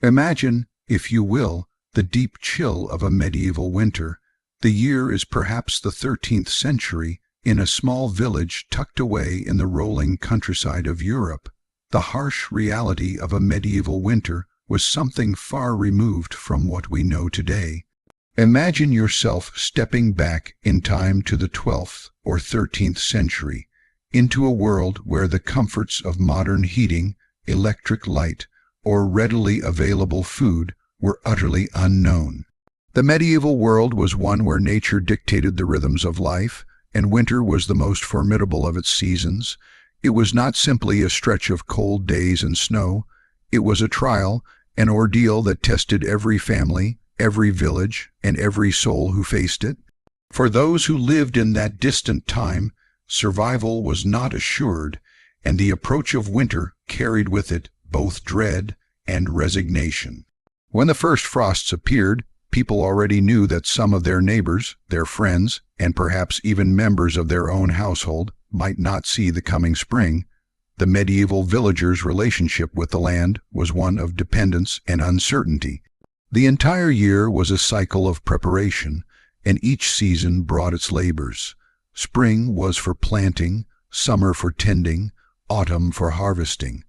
Imagine, if you will, the deep chill of a medieval winter. The year is perhaps the 13th century, in a small village tucked away in the rolling countryside of Europe. The harsh reality of a medieval winter was something far removed from what we know today. Imagine yourself stepping back in time to the 12th or 13th century, into a world where the comforts of modern heating, electric light, or readily available food were utterly unknown. The medieval world was one where nature dictated the rhythms of life, and winter was the most formidable of its seasons. It was not simply a stretch of cold days and snow. It was a trial, an ordeal that tested every family, every village, and every soul who faced it. For those who lived in that distant time, survival was not assured, and the approach of winter carried with it both dread and resignation. When the first frosts appeared, people already knew that some of their neighbors, their friends, and perhaps even members of their own household might not see the coming spring. The medieval villager's relationship with the land was one of dependence and uncertainty. The entire year was a cycle of preparation, and each season brought its labors. Spring was for planting, summer for tending, autumn for harvesting.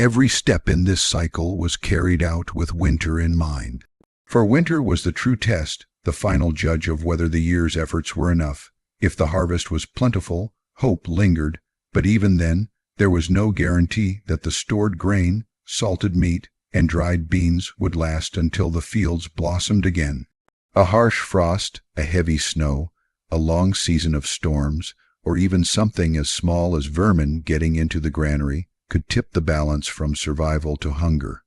Every step in this cycle was carried out with winter in mind. For winter was the true test, the final judge of whether the year's efforts were enough. If the harvest was plentiful, hope lingered, but even then, there was no guarantee that the stored grain, salted meat, and dried beans would last until the fields blossomed again. A harsh frost, a heavy snow, a long season of storms, or even something as small as vermin getting into the granary, could tip the balance from survival to hunger.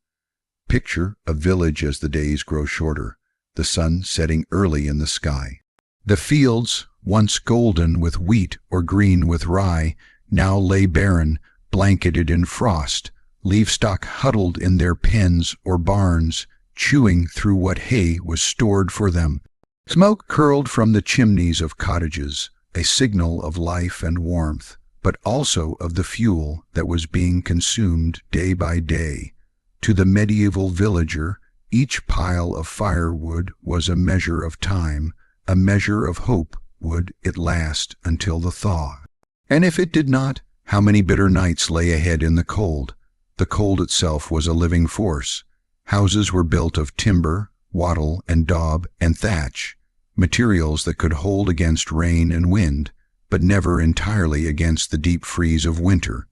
Picture a village as the days grow shorter, the sun setting early in the sky. The fields, once golden with wheat or green with rye, now lay barren, blanketed in frost, livestock huddled in their pens or barns, chewing through what hay was stored for them. Smoke curled from the chimneys of cottages, a signal of life and warmth, but also of the fuel that was being consumed day by day. To the medieval villager, each pile of firewood was a measure of time, a measure of hope. Would it last until the thaw? And if it did not, how many bitter nights lay ahead in the cold? The cold itself was a living force. Houses were built of timber, wattle and daub and thatch, materials that could hold against rain and wind, but never entirely against the deep freeze of winter.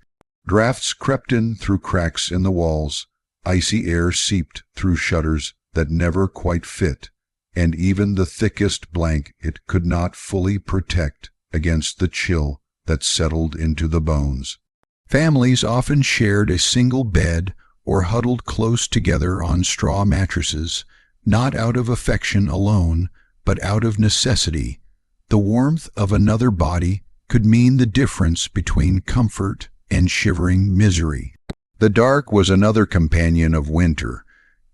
Drafts crept in through cracks in the walls, icy air seeped through shutters that never quite fit, and even the thickest blanket could not fully protect against the chill that settled into the bones. Families often shared a single bed or huddled close together on straw mattresses, not out of affection alone, but out of necessity. The warmth of another body could mean the difference between comfort and shivering misery. The dark was another companion of winter.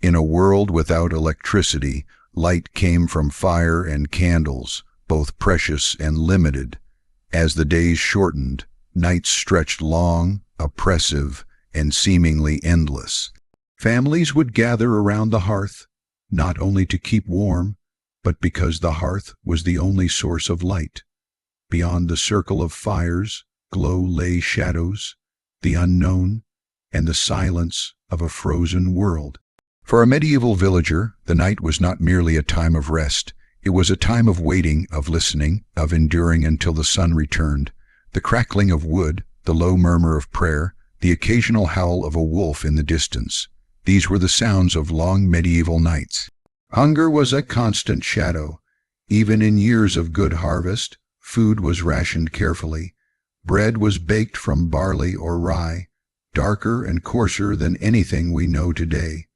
In a world without electricity, light came from fire and candles, both precious and limited. As the days shortened, nights stretched long, oppressive, and seemingly endless. Families would gather around the hearth, not only to keep warm, but because the hearth was the only source of light. Beyond the circle of fires, glow lay shadows, the unknown, and the silence of a frozen world. For a medieval villager, the night was not merely a time of rest. It was a time of waiting, of listening, of enduring until the sun returned. The crackling of wood, the low murmur of prayer, the occasional howl of a wolf in the distance. These were the sounds of long medieval nights. Hunger was a constant shadow. Even in years of good harvest, food was rationed carefully. Bread was baked from barley or rye, darker and coarser than anything we know today.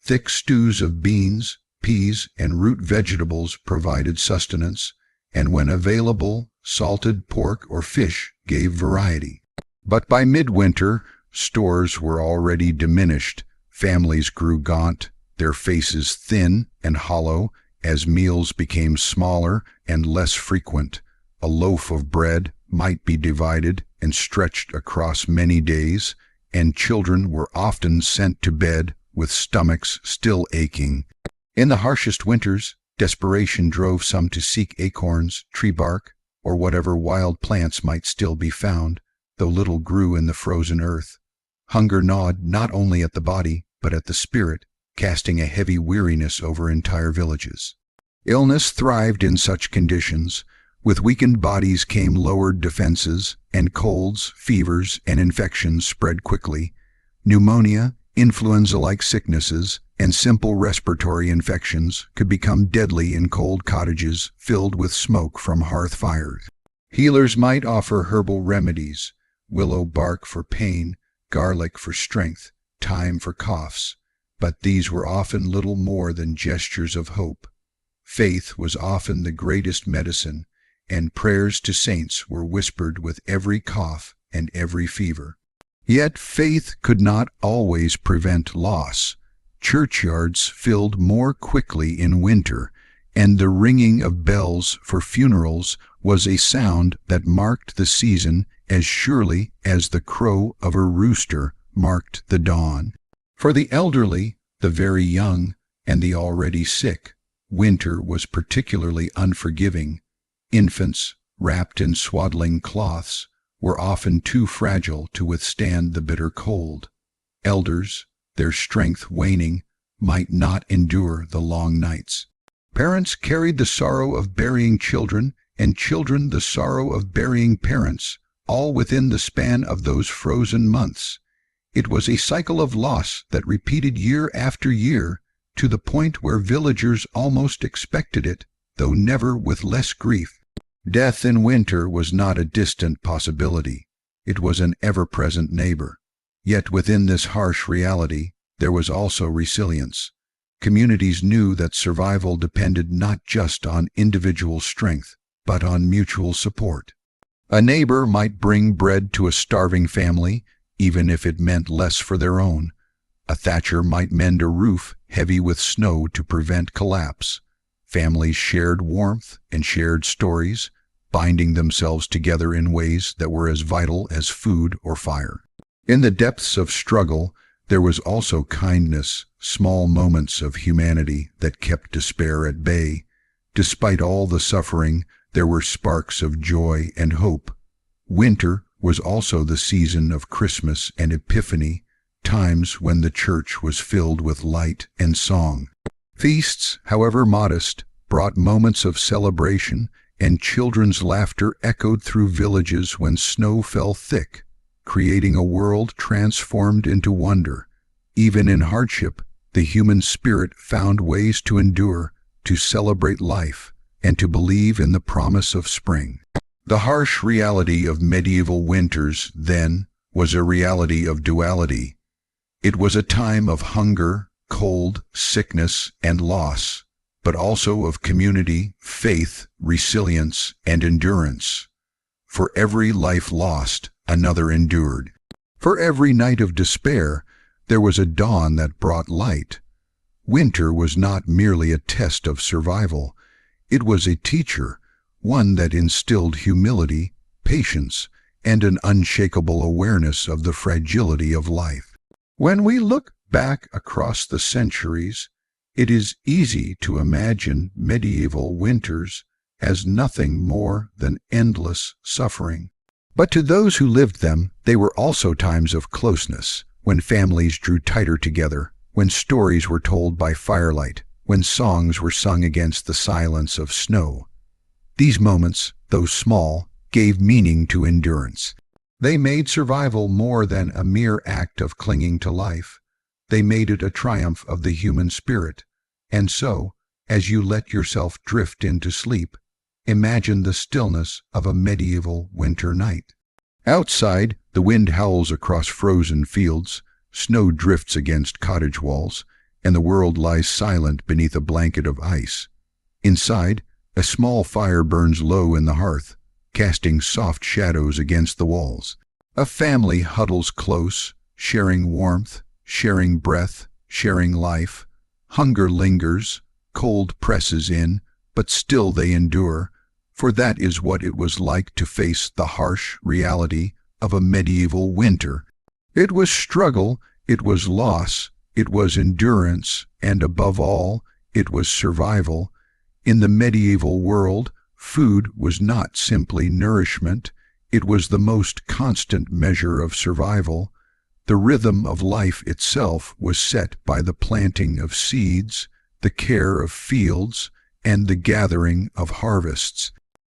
Thick stews of beans, peas, and root vegetables provided sustenance, and when available, salted pork or fish gave variety. But by midwinter, stores were already diminished. Families grew gaunt, their faces thin and hollow as meals became smaller and less frequent. A loaf of bread might be divided and stretched across many days, and children were often sent to bed with stomachs still aching. In the harshest winters, desperation drove some to seek acorns, tree bark, or whatever wild plants might still be found, though little grew in the frozen earth. Hunger gnawed not only at the body, but at the spirit, casting a heavy weariness over entire villages. Illness thrived in such conditions. With weakened bodies came lowered defenses, and colds, fevers, and infections spread quickly. Pneumonia, influenza-like sicknesses, and simple respiratory infections could become deadly in cold cottages filled with smoke from hearth fires. Healers might offer herbal remedies: willow bark for pain, garlic for strength, thyme for coughs, but these were often little more than gestures of hope. Faith was often the greatest medicine, and prayers to saints were whispered with every cough and every fever. Yet faith could not always prevent loss. Churchyards filled more quickly in winter, and the ringing of bells for funerals was a sound that marked the season as surely as the crow of a rooster marked the dawn. For the elderly, the very young, and the already sick, winter was particularly unforgiving. Infants, wrapped in swaddling cloths, were often too fragile to withstand the bitter cold. Elders, their strength waning, might not endure the long nights. Parents carried the sorrow of burying children, and children the sorrow of burying parents, all within the span of those frozen months. It was a cycle of loss that repeated year after year, to the point where villagers almost expected it, though never with less grief. Death in winter was not a distant possibility. It was an ever-present neighbor. Yet within this harsh reality, there was also resilience. Communities knew that survival depended not just on individual strength, but on mutual support. A neighbor might bring bread to a starving family, even if it meant less for their own. A thatcher might mend a roof heavy with snow to prevent collapse. Families shared warmth and shared stories, binding themselves together in ways that were as vital as food or fire. In the depths of struggle, there was also kindness, small moments of humanity that kept despair at bay. Despite all the suffering, there were sparks of joy and hope. Winter was also the season of Christmas and Epiphany, times when the church was filled with light and song. Feasts, however modest, brought moments of celebration, and children's laughter echoed through villages when snow fell thick, creating a world transformed into wonder. Even in hardship, the human spirit found ways to endure, to celebrate life, and to believe in the promise of spring. The harsh reality of medieval winters, then, was a reality of duality. It was a time of hunger, cold, sickness, and loss, but also of community, faith, resilience, and endurance. For every life lost, another endured. For every night of despair, there was a dawn that brought light. Winter was not merely a test of survival. It was a teacher, one that instilled humility, patience, and an unshakable awareness of the fragility of life. When we look back across the centuries, it is easy to imagine medieval winters as nothing more than endless suffering. But to those who lived them, they were also times of closeness, when families drew tighter together, when stories were told by firelight, when songs were sung against the silence of snow. These moments, though small, gave meaning to endurance. They made survival more than a mere act of clinging to life. They made it a triumph of the human spirit. And so, as you let yourself drift into sleep, imagine the stillness of a medieval winter night. Outside, the wind howls across frozen fields, snow drifts against cottage walls, and the world lies silent beneath a blanket of ice. Inside, a small fire burns low in the hearth, casting soft shadows against the walls. A family huddles close, sharing warmth, sharing breath, sharing life. Hunger lingers, cold presses in, but still they endure, for that is what it was like to face the harsh reality of a medieval winter. It was struggle, it was loss, it was endurance, and above all, it was survival. In the medieval world, food was not simply nourishment, it was the most constant measure of survival. The rhythm of life itself was set by the planting of seeds, the care of fields, and the gathering of harvests.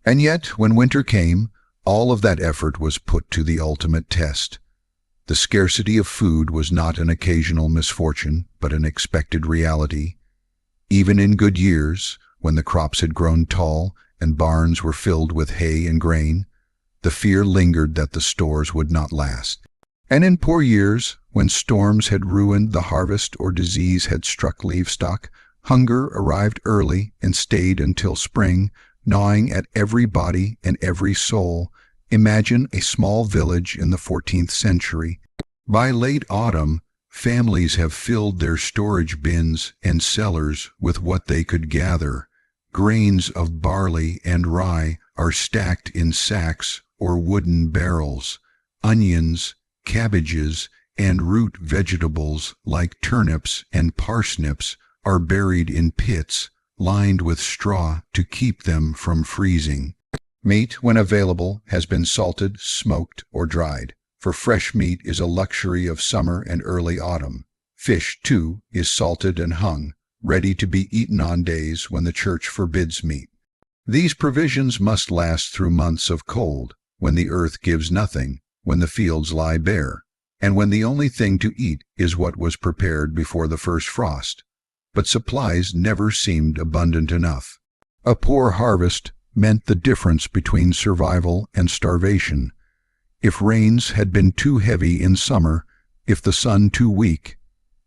And yet, when winter came, all of that effort was put to the ultimate test. The scarcity of food was not an occasional misfortune, but an expected reality. Even in good years, when the crops had grown tall and barns were filled with hay and grain, the fear lingered that the stores would not last. And in poor years, when storms had ruined the harvest or disease had struck livestock, hunger arrived early and stayed until spring, gnawing at every body and every soul. Imagine a small village in the 14th century. By late autumn, families have filled their storage bins and cellars with what they could gather. Grains of barley and rye are stacked in sacks or wooden barrels. Onions, cabbages, and root vegetables like turnips and parsnips are buried in pits lined with straw to keep them from freezing. Meat, when available, has been salted, smoked, or dried, for fresh meat is a luxury of summer and early autumn. Fish, too, is salted and hung, ready to be eaten on days when the church forbids meat. These provisions must last through months of cold, when the earth gives nothing, when the fields lie bare, and when the only thing to eat is what was prepared before the first frost. But supplies never seemed abundant enough. A poor harvest meant the difference between survival and starvation. If rains had been too heavy in summer, if the sun too weak,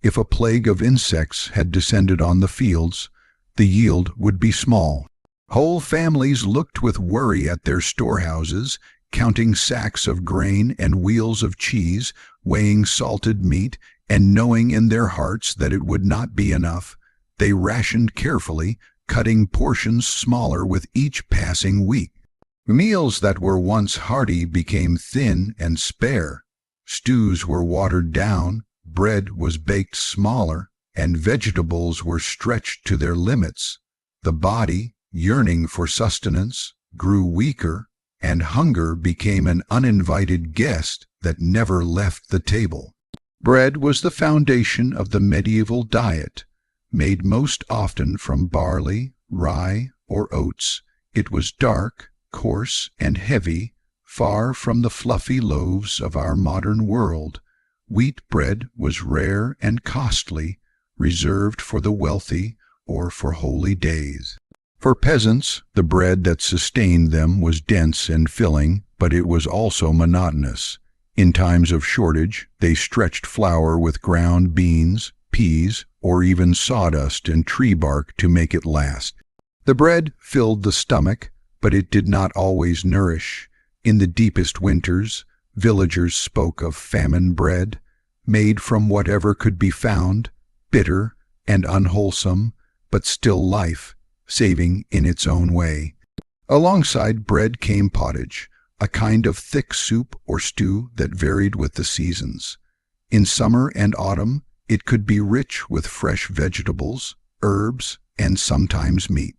if a plague of insects had descended on the fields, the yield would be small. Whole families looked with worry at their storehouses, counting sacks of grain and wheels of cheese, weighing salted meat, and knowing in their hearts that it would not be enough. They rationed carefully, cutting portions smaller with each passing week. Meals that were once hearty became thin and spare. Stews were watered down, bread was baked smaller, and vegetables were stretched to their limits. The body, yearning for sustenance, grew weaker, and hunger became an uninvited guest that never left the table. Bread was the foundation of the medieval diet. Made most often from barley, rye, or oats, it was dark, coarse, and heavy, far from the fluffy loaves of our modern world. Wheat bread was rare and costly, reserved for the wealthy or for holy days. For peasants, the bread that sustained them was dense and filling, but it was also monotonous. In times of shortage, they stretched flour with ground beans, peas, or even sawdust and tree bark to make it last. The bread filled the stomach, but it did not always nourish. In the deepest winters, villagers spoke of famine bread, made from whatever could be found, bitter and unwholesome, but still life, saving in its own way. Alongside bread came pottage, a kind of thick soup or stew that varied with the seasons. In summer and autumn, it could be rich with fresh vegetables, herbs, and sometimes meat.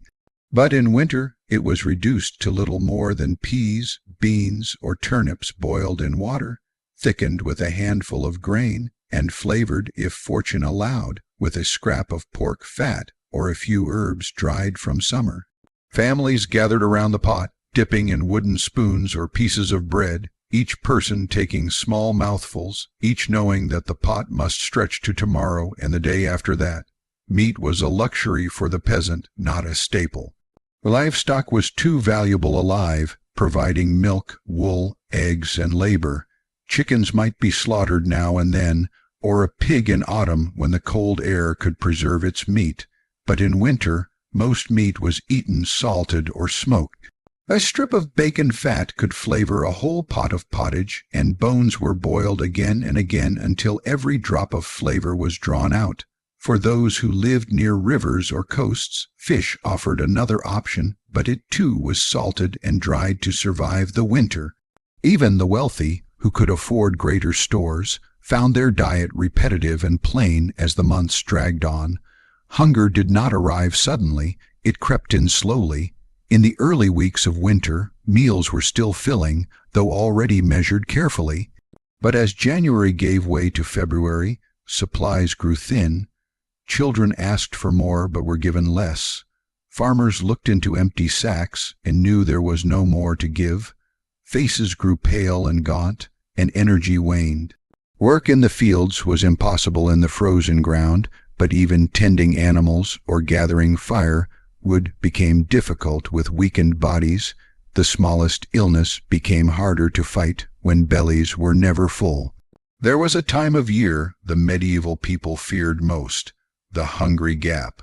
But in winter, it was reduced to little more than peas, beans, or turnips boiled in water, thickened with a handful of grain, and flavored, if fortune allowed, with a scrap of pork fat or a few herbs dried from summer. Families gathered around the pot, dipping in wooden spoons or pieces of bread, each person taking small mouthfuls, each knowing that the pot must stretch to tomorrow and the day after that. Meat was a luxury for the peasant, not a staple. Livestock was too valuable alive, providing milk, wool, eggs, and labor. Chickens might be slaughtered now and then, or a pig in autumn when the cold air could preserve its meat, but in winter most meat was eaten salted or smoked. A strip of bacon fat could flavor a whole pot of pottage, and bones were boiled again and again until every drop of flavor was drawn out. For those who lived near rivers or coasts, fish offered another option, but it too was salted and dried to survive the winter. Even the wealthy, who could afford greater stores, found their diet repetitive and plain as the months dragged on. Hunger did not arrive suddenly, it crept in slowly. In the early weeks of winter, meals were still filling, though already measured carefully. But as January gave way to February, supplies grew thin. Children asked for more but were given less. Farmers looked into empty sacks and knew there was no more to give. Faces grew pale and gaunt, and energy waned. Work in the fields was impossible in the frozen ground, but even tending animals or gathering firewood became difficult with weakened bodies. The smallest illness became harder to fight when bellies were never full. There was a time of year the medieval people feared most, the hungry gap.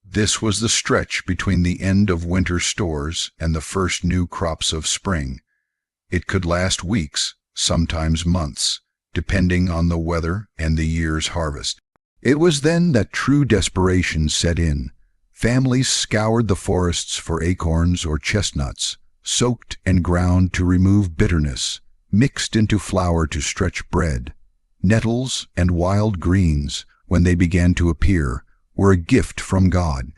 This was the stretch between the end of winter stores and the first new crops of spring. It could last weeks, sometimes months, depending on the weather and the year's harvest. It was then that true desperation set in. Families scoured the forests for acorns or chestnuts, soaked and ground to remove bitterness, mixed into flour to stretch bread. Nettles and wild greens, when they began to appear, were a gift from God.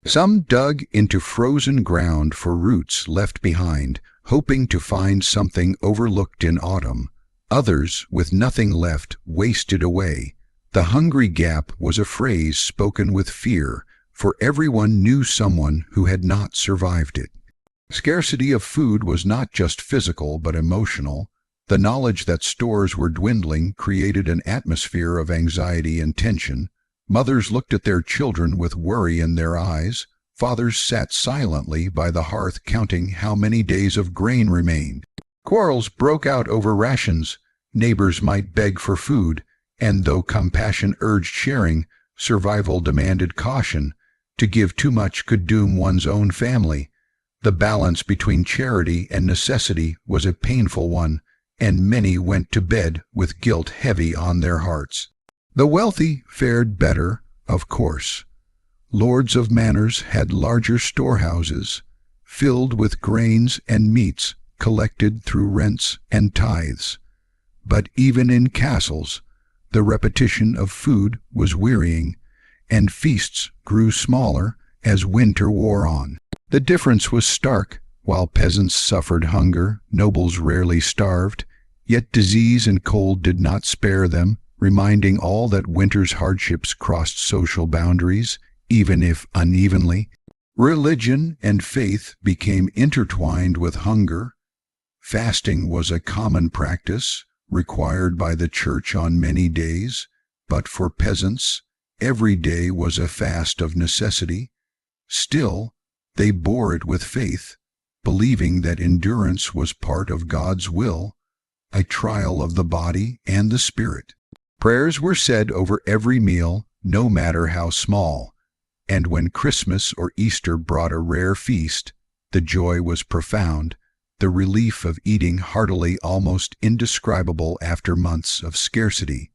Some dug into frozen ground for roots left behind, hoping to find something overlooked in autumn. Others, with nothing left, wasted away. The hungry gap was a phrase spoken with fear, for everyone knew someone who had not survived it. Scarcity of food was not just physical but emotional. The knowledge that stores were dwindling created an atmosphere of anxiety and tension. Mothers looked at their children with worry in their eyes. Fathers sat silently by the hearth counting how many days of grain remained. Quarrels broke out over rations. Neighbors might beg for food, and though compassion urged sharing, survival demanded caution. To give too much could doom one's own family. The balance between charity and necessity was a painful one, and many went to bed with guilt heavy on their hearts. The wealthy fared better, of course. Lords of manors had larger storehouses, filled with grains and meats collected through rents and tithes. But even in castles, the repetition of food was wearying, and feasts grew smaller as winter wore on. The difference was stark. While peasants suffered hunger, nobles rarely starved, yet disease and cold did not spare them, reminding all that winter's hardships crossed social boundaries, even if unevenly. Religion and faith became intertwined with hunger. Fasting was a common practice, required by the church on many days, but for peasants, every day was a fast of necessity. Still, they bore it with faith, believing that endurance was part of God's will, a trial of the body and the spirit. Prayers were said over every meal, no matter how small, and when Christmas or Easter brought a rare feast, the joy was profound, the relief of eating heartily almost indescribable after months of scarcity.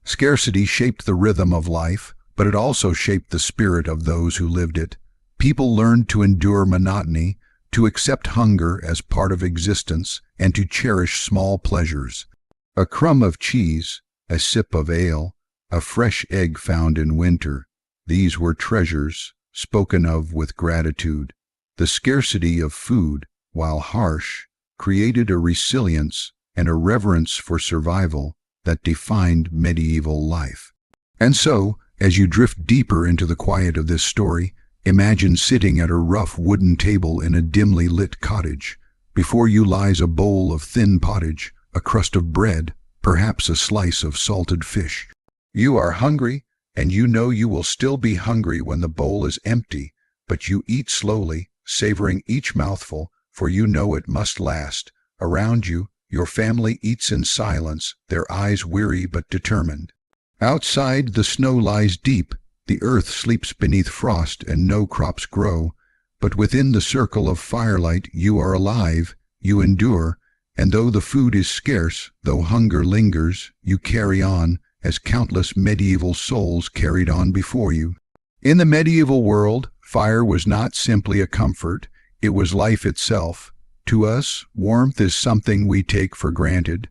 Scarcity shaped the rhythm of life, but it also shaped the spirit of those who lived it. People learned to endure monotony, to accept hunger as part of existence, and to cherish small pleasures. A crumb of cheese, a sip of ale, a fresh egg found in winter, these were treasures spoken of with gratitude. The scarcity of food, while harsh, created a resilience and a reverence for survival that defined medieval life. And so, as you drift deeper into the quiet of this story, imagine sitting at a rough wooden table in a dimly lit cottage. Before you lies a bowl of thin pottage, a crust of bread, perhaps a slice of salted fish. You are hungry, and you know you will still be hungry when the bowl is empty, but you eat slowly, savoring each mouthful, for you know it must last. Around you, your family eats in silence, their eyes weary but determined. Outside, the snow lies deep, the earth sleeps beneath frost, and no crops grow. But within the circle of firelight you are alive, you endure, and though the food is scarce, though hunger lingers, you carry on, as countless medieval souls carried on before you. In the medieval world, fire was not simply a comfort, it was life itself. To us, warmth is something we take for granted.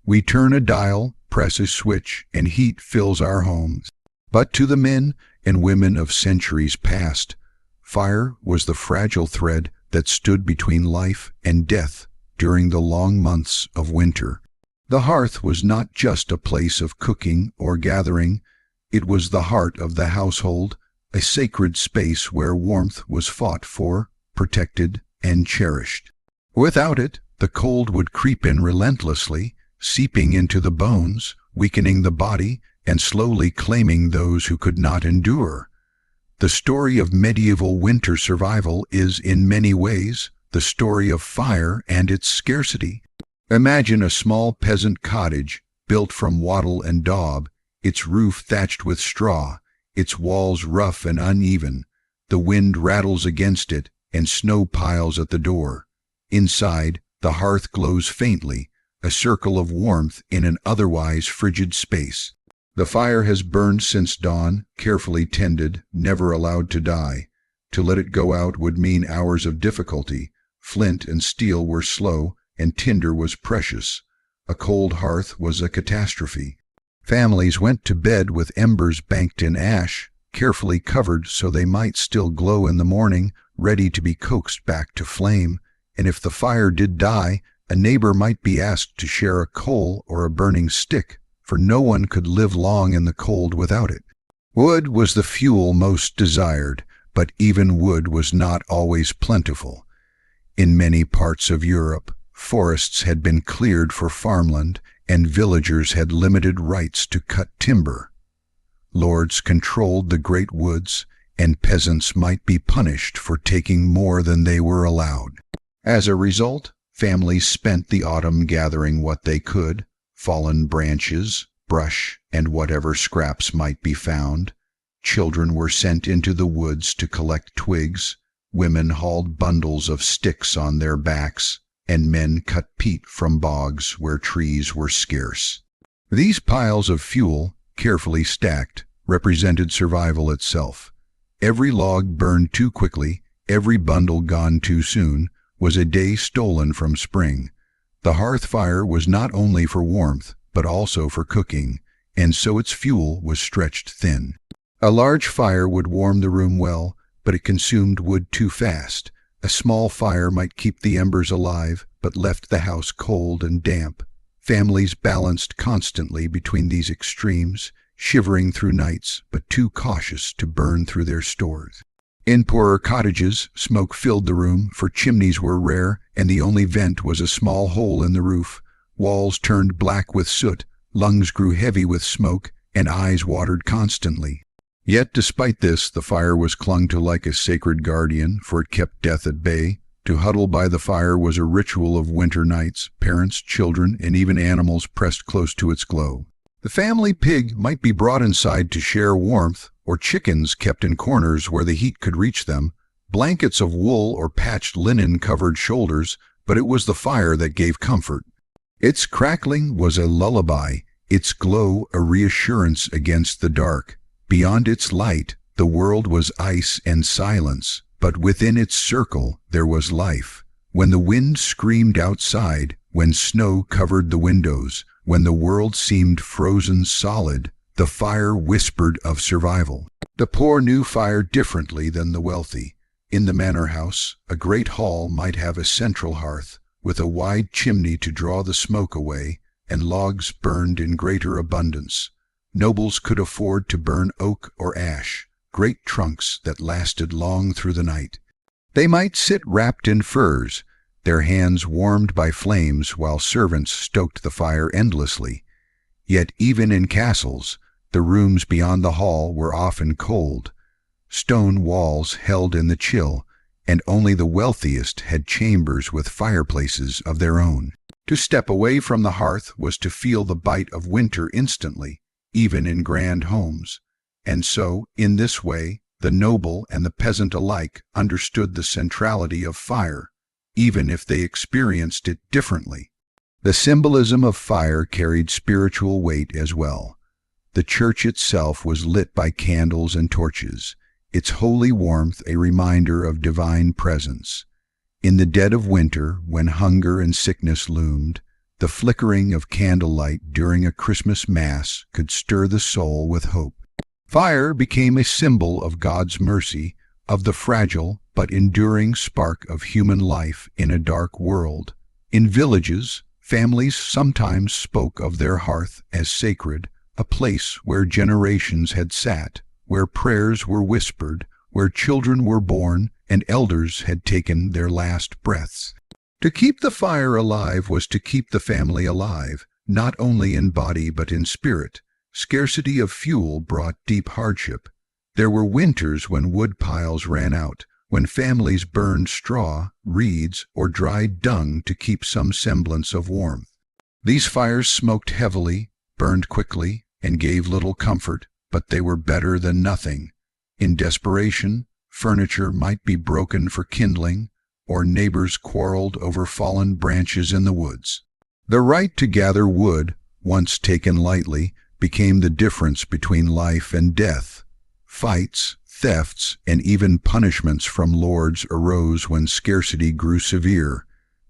We turn a dial, press a switch, and heat fills our homes. But to the men and women of centuries past, fire was the fragile thread that stood between life and death during the long months of winter. The hearth was not just a place of cooking or gathering, it was the heart of the household, a sacred space where warmth was fought for, protected, and cherished. Without it, the cold would creep in relentlessly, seeping into the bones, weakening the body, and slowly claiming those who could not endure. The story of medieval winter survival is, in many ways, the story of fire and its scarcity. Imagine a small peasant cottage built from wattle and daub, its roof thatched with straw, its walls rough and uneven. The wind rattles against it, and snow piles at the door. Inside, the hearth glows faintly, a circle of warmth in an otherwise frigid space. The fire has burned since dawn, carefully tended, never allowed to die. To let it go out would mean hours of difficulty. Flint and steel were slow, and tinder was precious. A cold hearth was a catastrophe. Families went to bed with embers banked in ash, carefully covered so they might still glow in the morning, ready to be coaxed back to flame. And if the fire did die, a neighbor might be asked to share a coal or a burning stick, for no one could live long in the cold without it. Wood was the fuel most desired, but even wood was not always plentiful. In many parts of Europe, forests had been cleared for farmland, and villagers had limited rights to cut timber. Lords controlled the great woods, and peasants might be punished for taking more than they were allowed. As a result, families spent the autumn gathering what they could, fallen branches, brush, and whatever scraps might be found. Children were sent into the woods to collect twigs, women hauled bundles of sticks on their backs, and men cut peat from bogs where trees were scarce. These piles of fuel, carefully stacked, represented survival itself. Every log burned too quickly, every bundle gone too soon, was a day stolen from spring. The hearth fire was not only for warmth, but also for cooking, and so its fuel was stretched thin. A large fire would warm the room well, but it consumed wood too fast. A small fire might keep the embers alive, but left the house cold and damp. Families balanced constantly between these extremes, shivering through nights, but too cautious to burn through their stores. In poorer cottages, smoke filled the room, for chimneys were rare, and the only vent was a small hole in the roof. Walls turned black with soot, lungs grew heavy with smoke, and eyes watered constantly. Yet despite this, the fire was clung to like a sacred guardian, for it kept death at bay. To huddle by the fire was a ritual of winter nights. Parents, children, and even animals pressed close to its glow. The family pig might be brought inside to share warmth, or chickens kept in corners where the heat could reach them. Blankets of wool or patched linen covered shoulders, but it was the fire that gave comfort. Its crackling was a lullaby, its glow a reassurance against the dark. Beyond its light, the world was ice and silence, but within its circle there was life. When the wind screamed outside, when snow covered the windows, when the world seemed frozen solid, the fire whispered of survival. The poor knew fire differently than the wealthy. In the manor house, a great hall might have a central hearth, with a wide chimney to draw the smoke away, and logs burned in greater abundance. Nobles could afford to burn oak or ash, great trunks that lasted long through the night. They might sit wrapped in furs, their hands warmed by flames while servants stoked the fire endlessly. Yet even in castles, the rooms beyond the hall were often cold. Stone walls held in the chill, and only the wealthiest had chambers with fireplaces of their own. To step away from the hearth was to feel the bite of winter instantly, even in grand homes. And so, in this way, the noble and the peasant alike understood the centrality of fire, even if they experienced it differently. The symbolism of fire carried spiritual weight as well. The church itself was lit by candles and torches, its holy warmth a reminder of divine presence. In the dead of winter, when hunger and sickness loomed, The flickering of candlelight during a Christmas Mass could stir the soul with hope. Fire became a symbol of God's mercy, of the fragile but enduring spark of human life in a dark world. In villages, families sometimes spoke of their hearth as sacred, a place where generations had sat, where prayers were whispered, where children were born, and elders had taken their last breaths. To keep the fire alive was to keep the family alive, not only in body but in spirit. Scarcity of fuel brought deep hardship. There were winters when wood piles ran out, when families burned straw, reeds, or dried dung to keep some semblance of warmth. These fires smoked heavily, burned quickly, and gave little comfort, but they were better than nothing. In desperation, furniture might be broken for kindling, or neighbors quarreled over fallen branches in the woods. The right to gather wood, once taken lightly, became the difference between life and death. Fights, thefts, and even punishments from lords arose when scarcity grew severe.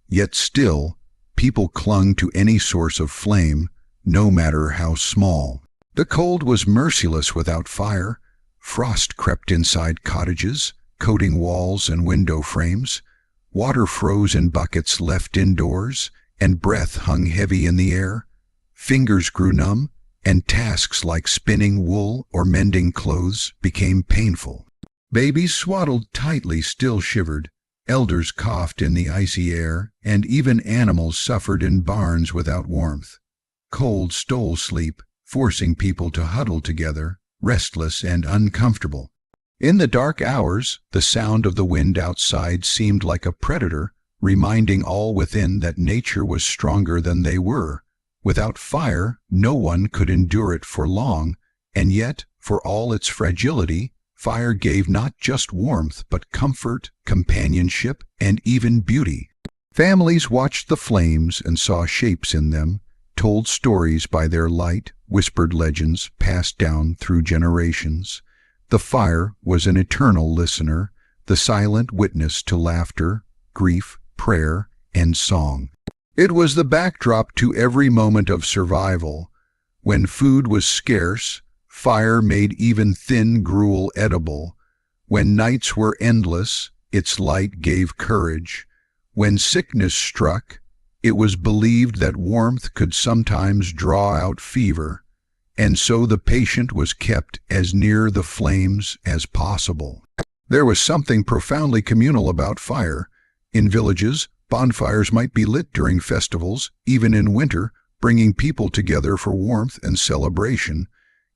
Yet still, people clung to any source of flame, no matter how small. The cold was merciless without fire. Frost crept inside cottages, coating walls and window frames. Water froze in buckets left indoors, and breath hung heavy in the air. Fingers grew numb, and tasks like spinning wool or mending clothes became painful. Babies swaddled tightly still shivered, elders coughed in the icy air, and even animals suffered in barns without warmth. Cold stole sleep, forcing people to huddle together, restless and uncomfortable. In the dark hours, the sound of the wind outside seemed like a predator, reminding all within that nature was stronger than they were. Without fire, no one could endure it for long, and yet, for all its fragility, fire gave not just warmth but comfort, companionship, and even beauty. Families watched the flames and saw shapes in them, told stories by their light, whispered legends passed down through generations. The fire was an eternal listener, the silent witness to laughter, grief, prayer, and song. It was the backdrop to every moment of survival. When food was scarce, fire made even thin gruel edible. When nights were endless, its light gave courage. When sickness struck, it was believed that warmth could sometimes draw out fever, and so the patient was kept as near the flames as possible. There was something profoundly communal about fire. In villages, bonfires might be lit during festivals, even in winter, bringing people together for warmth and celebration.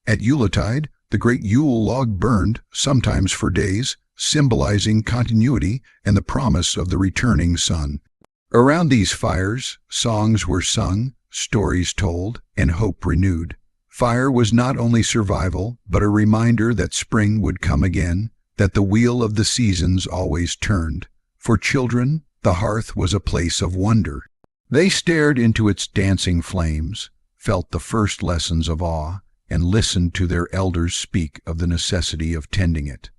At Yuletide, the great Yule log burned, sometimes for days, symbolizing continuity and the promise of the returning sun. Around these fires, songs were sung, stories told, and hope renewed. Fire was not only survival, but a reminder that spring would come again, that the wheel of the seasons always turned. For children, the hearth was a place of wonder. They stared into its dancing flames, felt the first lessons of awe, and listened to their elders speak of the necessity of tending it.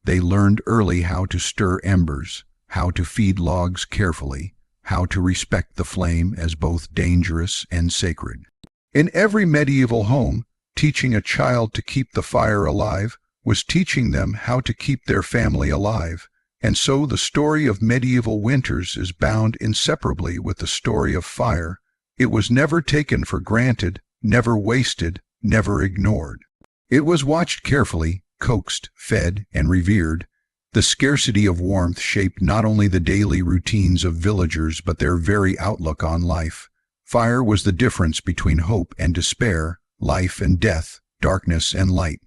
They learned early how to stir embers, how to feed logs carefully, how to respect the flame as both dangerous and sacred. In every medieval home, teaching a child to keep the fire alive was teaching them how to keep their family alive. And so the story of medieval winters is bound inseparably with the story of fire. It was never taken for granted, never wasted, never ignored. It was watched carefully, coaxed, fed, and revered. The scarcity of warmth shaped not only the daily routines of villagers but their very outlook on life. Fire was the difference between hope and despair, life and death, darkness and light.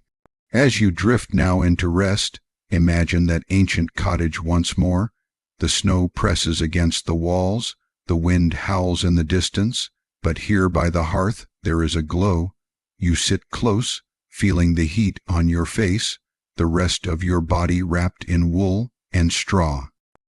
As you drift now into rest, imagine that ancient cottage once more. The snow presses against the walls, the wind howls in the distance, but here by the hearth there is a glow. You sit close, feeling the heat on your face, the rest of your body wrapped in wool and straw.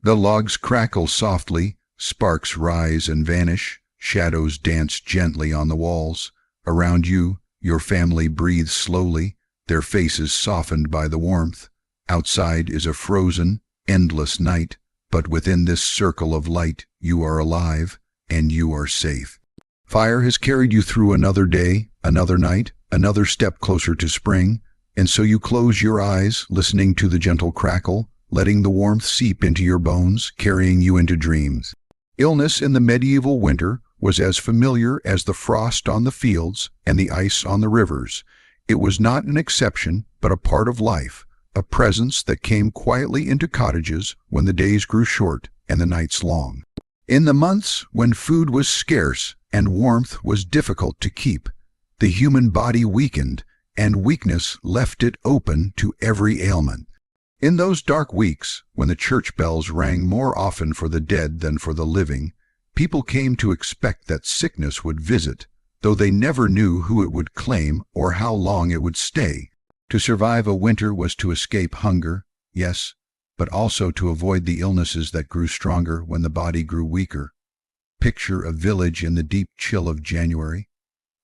The logs crackle softly, sparks rise and vanish, shadows dance gently on the walls. Around you, your family breathes slowly, their faces softened by the warmth. Outside is a frozen, endless night, but within this circle of light you are alive and you are safe. Fire has carried you through another day, another night, another step closer to spring, and so you close your eyes, listening to the gentle crackle, letting the warmth seep into your bones, carrying you into dreams. Illness in the medieval winter was as familiar as the frost on the fields and the ice on the rivers. It was not an exception, but a part of life, a presence that came quietly into cottages when the days grew short and the nights long. In the months when food was scarce and warmth was difficult to keep, the human body weakened, and weakness left it open to every ailment. In those dark weeks, when the church bells rang more often for the dead than for the living, people came to expect that sickness would visit, though they never knew who it would claim or how long it would stay. To survive a winter was to escape hunger, yes, but also to avoid the illnesses that grew stronger when the body grew weaker. Picture a village in the deep chill of January.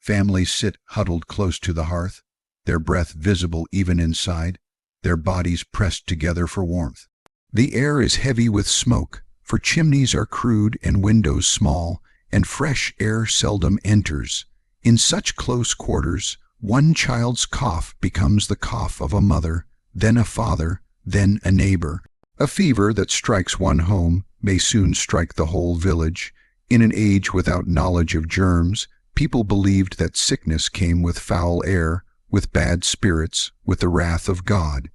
Families sit huddled close to the hearth, their breath visible even inside, their bodies pressed together for warmth. The air is heavy with smoke, for chimneys are crude and windows small, and fresh air seldom enters. In such close quarters, one child's cough becomes the cough of a mother, then a father, then a neighbor. A fever that strikes one home may soon strike the whole village. In an age without knowledge of germs, people believed that sickness came with foul air, with bad spirits, with the wrath of God.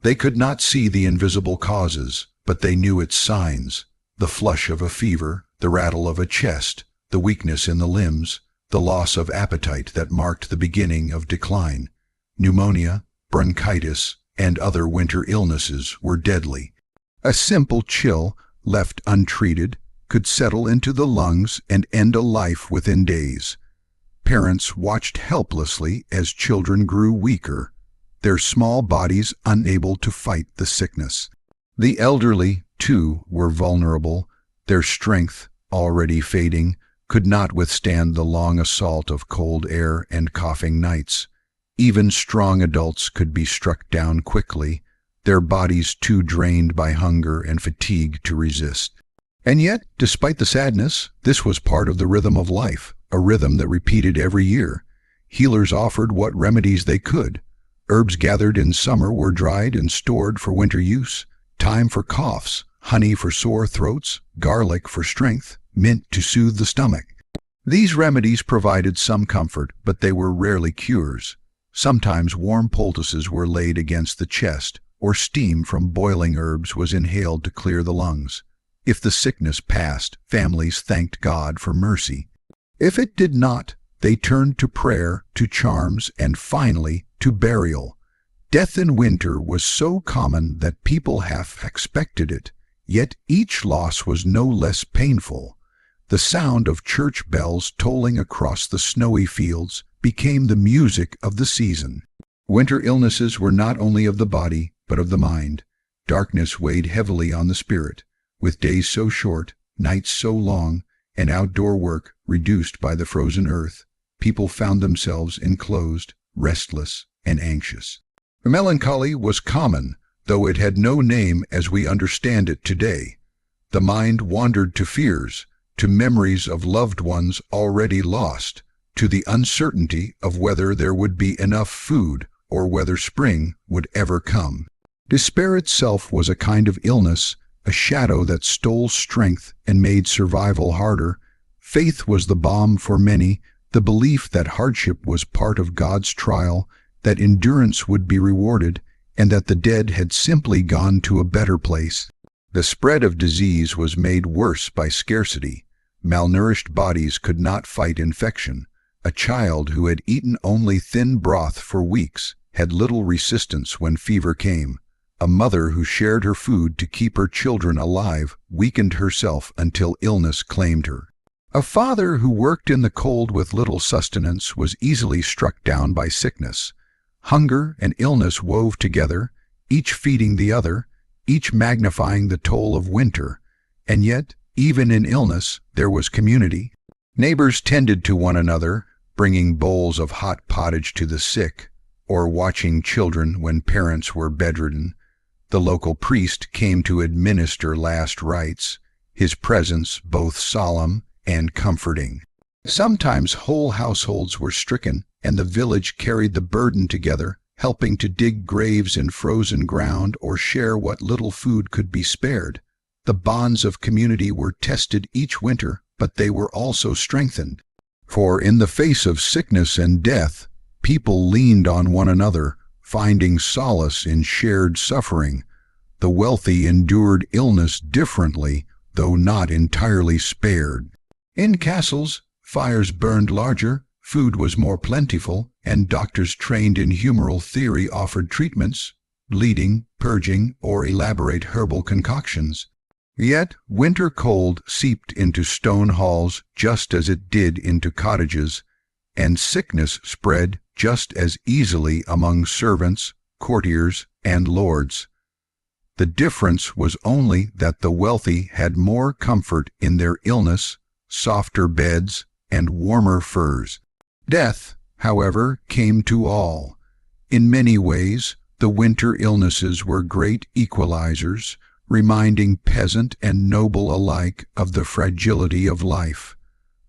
They could not see the invisible causes, but they knew its signs: the flush of a fever, the rattle of a chest, the weakness in the limbs, the loss of appetite that marked the beginning of decline. Pneumonia, bronchitis, and other winter illnesses were deadly. A simple chill, left untreated, could settle into the lungs and end a life within days. Parents watched helplessly as children grew weaker, their small bodies unable to fight the sickness. The elderly, too, were vulnerable. Their strength, already fading, could not withstand the long assault of cold air and coughing nights. Even strong adults could be struck down quickly, their bodies too drained by hunger and fatigue to resist. And yet, despite the sadness, this was part of the rhythm of life, a rhythm that repeated every year. Healers offered what remedies they could. Herbs gathered in summer were dried and stored for winter use. Thyme for coughs, honey for sore throats, garlic for strength, mint to soothe the stomach. These remedies provided some comfort, but they were rarely cures. Sometimes warm poultices were laid against the chest, or steam from boiling herbs was inhaled to clear the lungs. If the sickness passed, families thanked God for mercy. If it did not, they turned to prayer, to charms, and finally to burial. Death in winter was so common that people half expected it, yet each loss was no less painful. The sound of church bells tolling across the snowy fields became the music of the season. Winter illnesses were not only of the body, but of the mind. Darkness weighed heavily on the spirit. With days so short, nights so long, and outdoor work reduced by the frozen earth, people found themselves enclosed, restless, and anxious. Melancholy was common, though it had no name as we understand it today. The mind wandered to fears, to memories of loved ones already lost, to the uncertainty of whether there would be enough food or whether spring would ever come. Despair itself was a kind of illness, a shadow that stole strength and made survival harder. Faith was the balm for many, the belief that hardship was part of God's trial, that endurance would be rewarded, and that the dead had simply gone to a better place. The spread of disease was made worse by scarcity. Malnourished bodies could not fight infection. A child who had eaten only thin broth for weeks had little resistance when fever came. A mother who shared her food to keep her children alive weakened herself until illness claimed her. A father who worked in the cold with little sustenance was easily struck down by sickness. Hunger and illness wove together, each feeding the other, each magnifying the toll of winter. And yet, even in illness, there was community. Neighbors tended to one another, bringing bowls of hot pottage to the sick, or watching children when parents were bedridden. The local priest came to administer last rites, his presence both solemn and comforting. Sometimes whole households were stricken, and the village carried the burden together, helping to dig graves in frozen ground or share what little food could be spared. The bonds of community were tested each winter, but they were also strengthened. For in the face of sickness and death, people leaned on one another, finding solace in shared suffering. The wealthy endured illness differently, though not entirely spared. In castles, fires burned larger, food was more plentiful, and doctors trained in humoral theory offered treatments, bleeding, purging, or elaborate herbal concoctions. Yet winter cold seeped into stone halls just as it did into cottages, and sickness spread just as easily among servants, courtiers, and lords. The difference was only that the wealthy had more comfort in their illness, softer beds, and warmer furs. Death, however, came to all. In many ways, the winter illnesses were great equalizers, reminding peasant and noble alike of the fragility of life.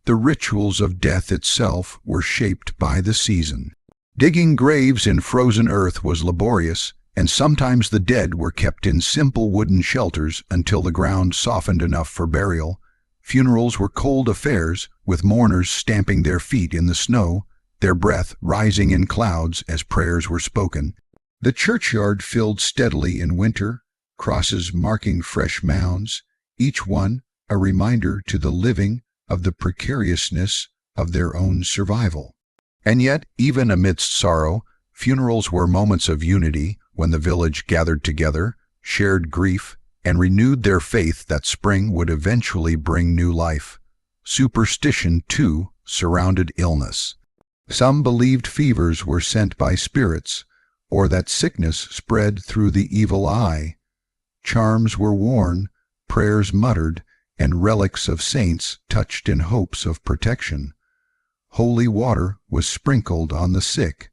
The rituals of death itself were shaped by the season. Digging graves in frozen earth was laborious, and sometimes the dead were kept in simple wooden shelters until the ground softened enough for burial. Funerals were cold affairs, with mourners stamping their feet in the snow, their breath rising in clouds as prayers were spoken. The churchyard filled steadily in winter, crosses marking fresh mounds, each one a reminder to the living of the precariousness of their own survival. And yet, even amidst sorrow, funerals were moments of unity when the village gathered together, shared grief, and renewed their faith that spring would eventually bring new life. Superstition, too, surrounded illness. Some believed fevers were sent by spirits, or that sickness spread through the evil eye. Charms were worn, prayers muttered, and relics of saints touched in hopes of protection. Holy water was sprinkled on the sick,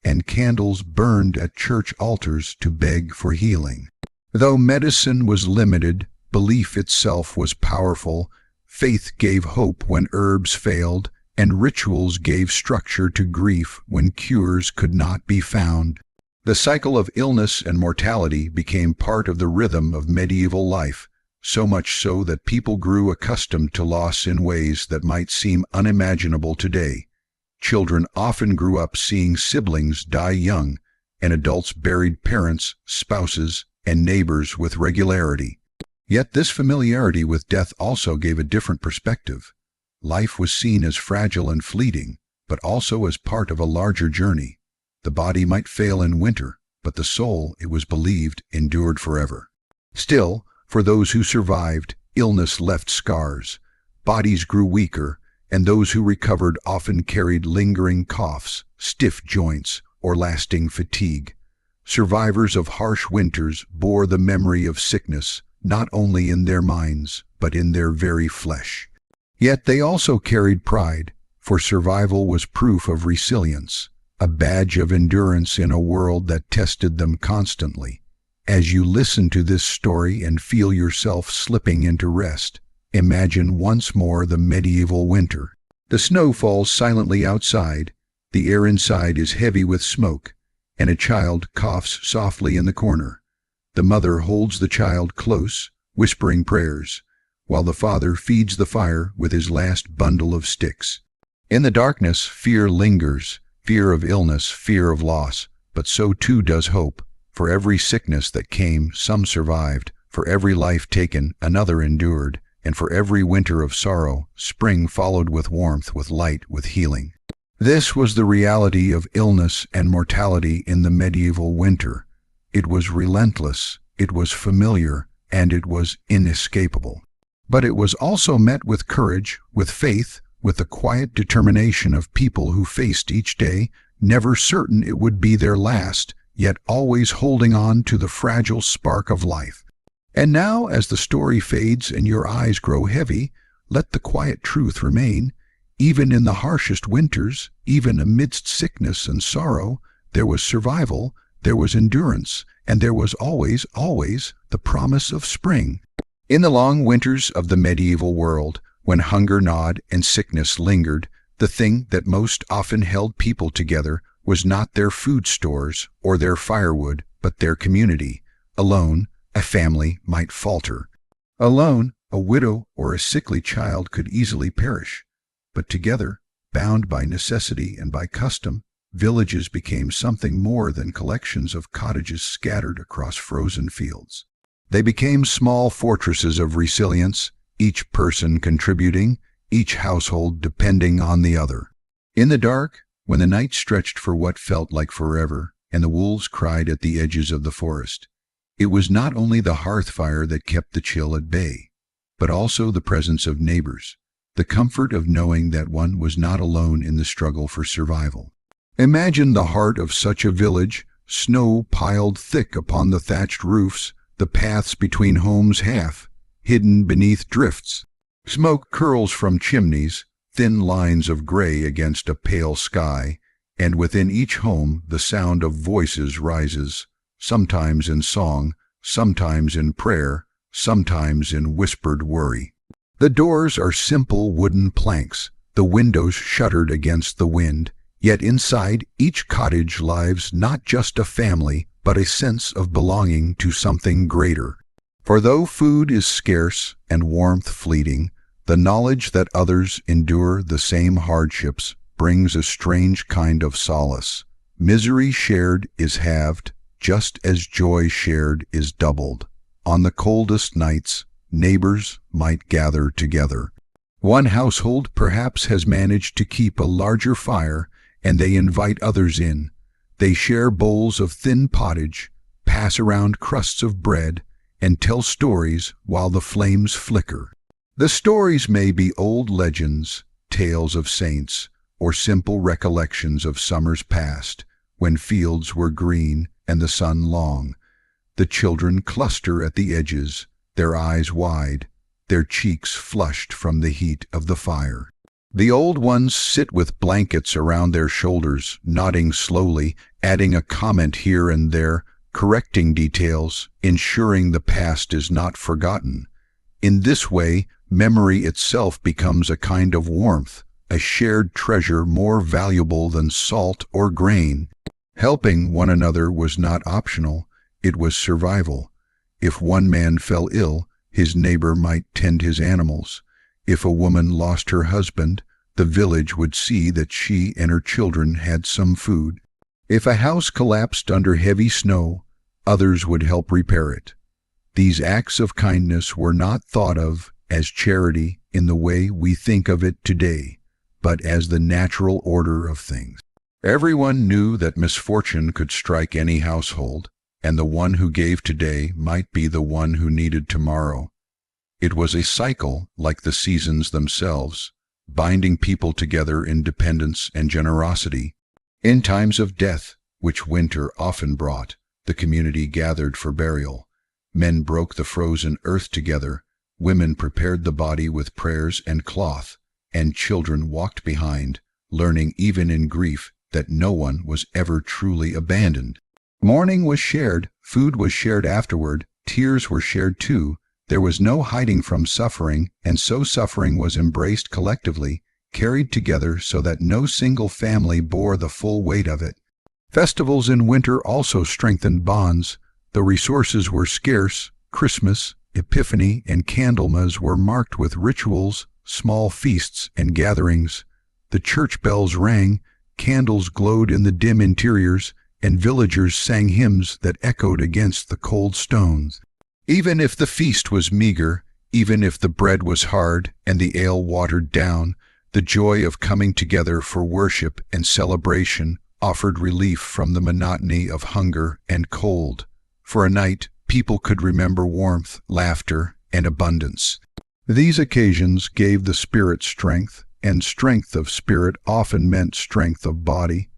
and candles burned at church altars to beg for healing. Though medicine was limited, belief itself was powerful. Faith gave hope when herbs failed, and rituals gave structure to grief when cures could not be found. The cycle of illness and mortality became part of the rhythm of medieval life, so much so that people grew accustomed to loss in ways that might seem unimaginable today. Children often grew up seeing siblings die young, and adults buried parents, spouses, and neighbors with regularity. Yet this familiarity with death also gave a different perspective. Life was seen as fragile and fleeting, but also as part of a larger journey. The body might fail in winter, but the soul, it was believed, endured forever. Still, for those who survived, illness left scars. Bodies grew weaker, and those who recovered often carried lingering coughs, stiff joints, or lasting fatigue. Survivors of harsh winters bore the memory of sickness, not only in their minds, but in their very flesh. Yet they also carried pride, for survival was proof of resilience, a badge of endurance in a world that tested them constantly. As you listen to this story and feel yourself slipping into rest, imagine once more the medieval winter. The snow falls silently outside, the air inside is heavy with smoke, and a child coughs softly in the corner. The mother holds the child close, whispering prayers, while the father feeds the fire with his last bundle of sticks. In the darkness, fear lingers, fear of illness, fear of loss, but so too does hope. For every sickness that came, some survived. For every life taken, another endured. And for every winter of sorrow, spring followed with warmth, with light, with healing. This was the reality of illness and mortality in the medieval winter. It was relentless, it was familiar, and it was inescapable. But it was also met with courage, with faith, with the quiet determination of people who faced each day, never certain it would be their last, yet always holding on to the fragile spark of life. And now, as the story fades and your eyes grow heavy, let the quiet truth remain. Even in the harshest winters, even amidst sickness and sorrow, there was survival, there was endurance, and there was always, always the promise of spring. In the long winters of the medieval world, When hunger gnawed and sickness lingered, the thing that most often held people together was not their food stores or their firewood, but their community. Alone, a family might falter. Alone, a widow or a sickly child could easily perish. But together, bound by necessity and by custom, villages became something more than collections of cottages scattered across frozen fields. They became small fortresses of resilience, each person contributing, each household depending on the other. In the dark, when the night stretched for what felt like forever, and the wolves cried at the edges of the forest, it was not only the hearth fire that kept the chill at bay, but also the presence of neighbors, the comfort of knowing that one was not alone in the struggle for survival. Imagine the heart of such a village, snow piled thick upon the thatched roofs, the paths between homes half hidden beneath drifts. Smoke curls from chimneys, thin lines of gray against a pale sky, and within each home the sound of voices rises, sometimes in song, sometimes in prayer, sometimes in whispered worry. The doors are simple wooden planks, the windows shuttered against the wind, yet inside each cottage lives not just a family, but a sense of belonging to something greater. For though food is scarce and warmth fleeting, the knowledge that others endure the same hardships brings a strange kind of solace. Misery shared is halved, just as joy shared is doubled. On the coldest nights, neighbors might gather together. One household perhaps has managed to keep a larger fire, and they invite others in. They share bowls of thin pottage, pass around crusts of bread, and tell stories while the flames flicker. The stories may be old legends, tales of saints, or simple recollections of summers past, when fields were green and the sun long. The children cluster at the edges, their eyes wide, their cheeks flushed from the heat of the fire. The old ones sit with blankets around their shoulders, nodding slowly, adding a comment here and there, correcting details, ensuring the past is not forgotten. In this way, memory itself becomes a kind of warmth, a shared treasure more valuable than salt or grain. Helping one another was not optional, it was survival. If one man fell ill, his neighbor might tend his animals. If a woman lost her husband, the village would see that she and her children had some food. If a house collapsed under heavy snow, others would help repair it. These acts of kindness were not thought of as charity in the way we think of it today, but as the natural order of things. Everyone knew that misfortune could strike any household, and the one who gave today might be the one who needed tomorrow. It was a cycle like the seasons themselves, binding people together in dependence and generosity. In times of death, which winter often brought, the community gathered for burial. Men broke the frozen earth together, women prepared the body with prayers and cloth, and children walked behind, learning even in grief that no one was ever truly abandoned. Mourning was shared, food was shared afterward, tears were shared too. There was no hiding from suffering, and so suffering was embraced collectively, carried together so that no single family bore the full weight of it. Festivals in winter also strengthened bonds. Though resources were scarce, Christmas, Epiphany, and Candlemas were marked with rituals, small feasts, and gatherings. The church bells rang, candles glowed in the dim interiors, and villagers sang hymns that echoed against the cold stones. Even if the feast was meager, even if the bread was hard and the ale watered down, the joy of coming together for worship and celebration offered relief from the monotony of hunger and cold. For a night, people could remember warmth, laughter, and abundance. These occasions gave the spirit strength, and strength of spirit often meant strength of body.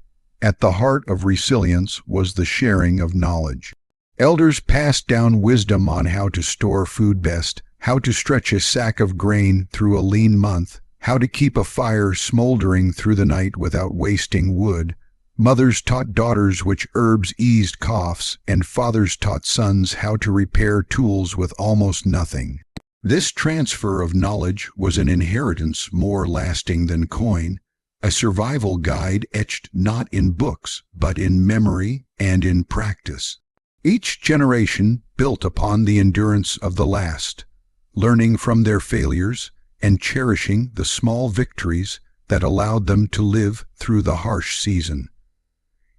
At the heart of resilience was the sharing of knowledge. Elders passed down wisdom on how to store food best, how to stretch a sack of grain through a lean month, how to keep a fire smoldering through the night without wasting wood. Mothers taught daughters which herbs eased coughs, and fathers taught sons how to repair tools with almost nothing. This transfer of knowledge was an inheritance more lasting than coin, a survival guide etched not in books, but in memory and in practice. Each generation built upon the endurance of the last, learning from their failures and cherishing the small victories that allowed them to live through the harsh season.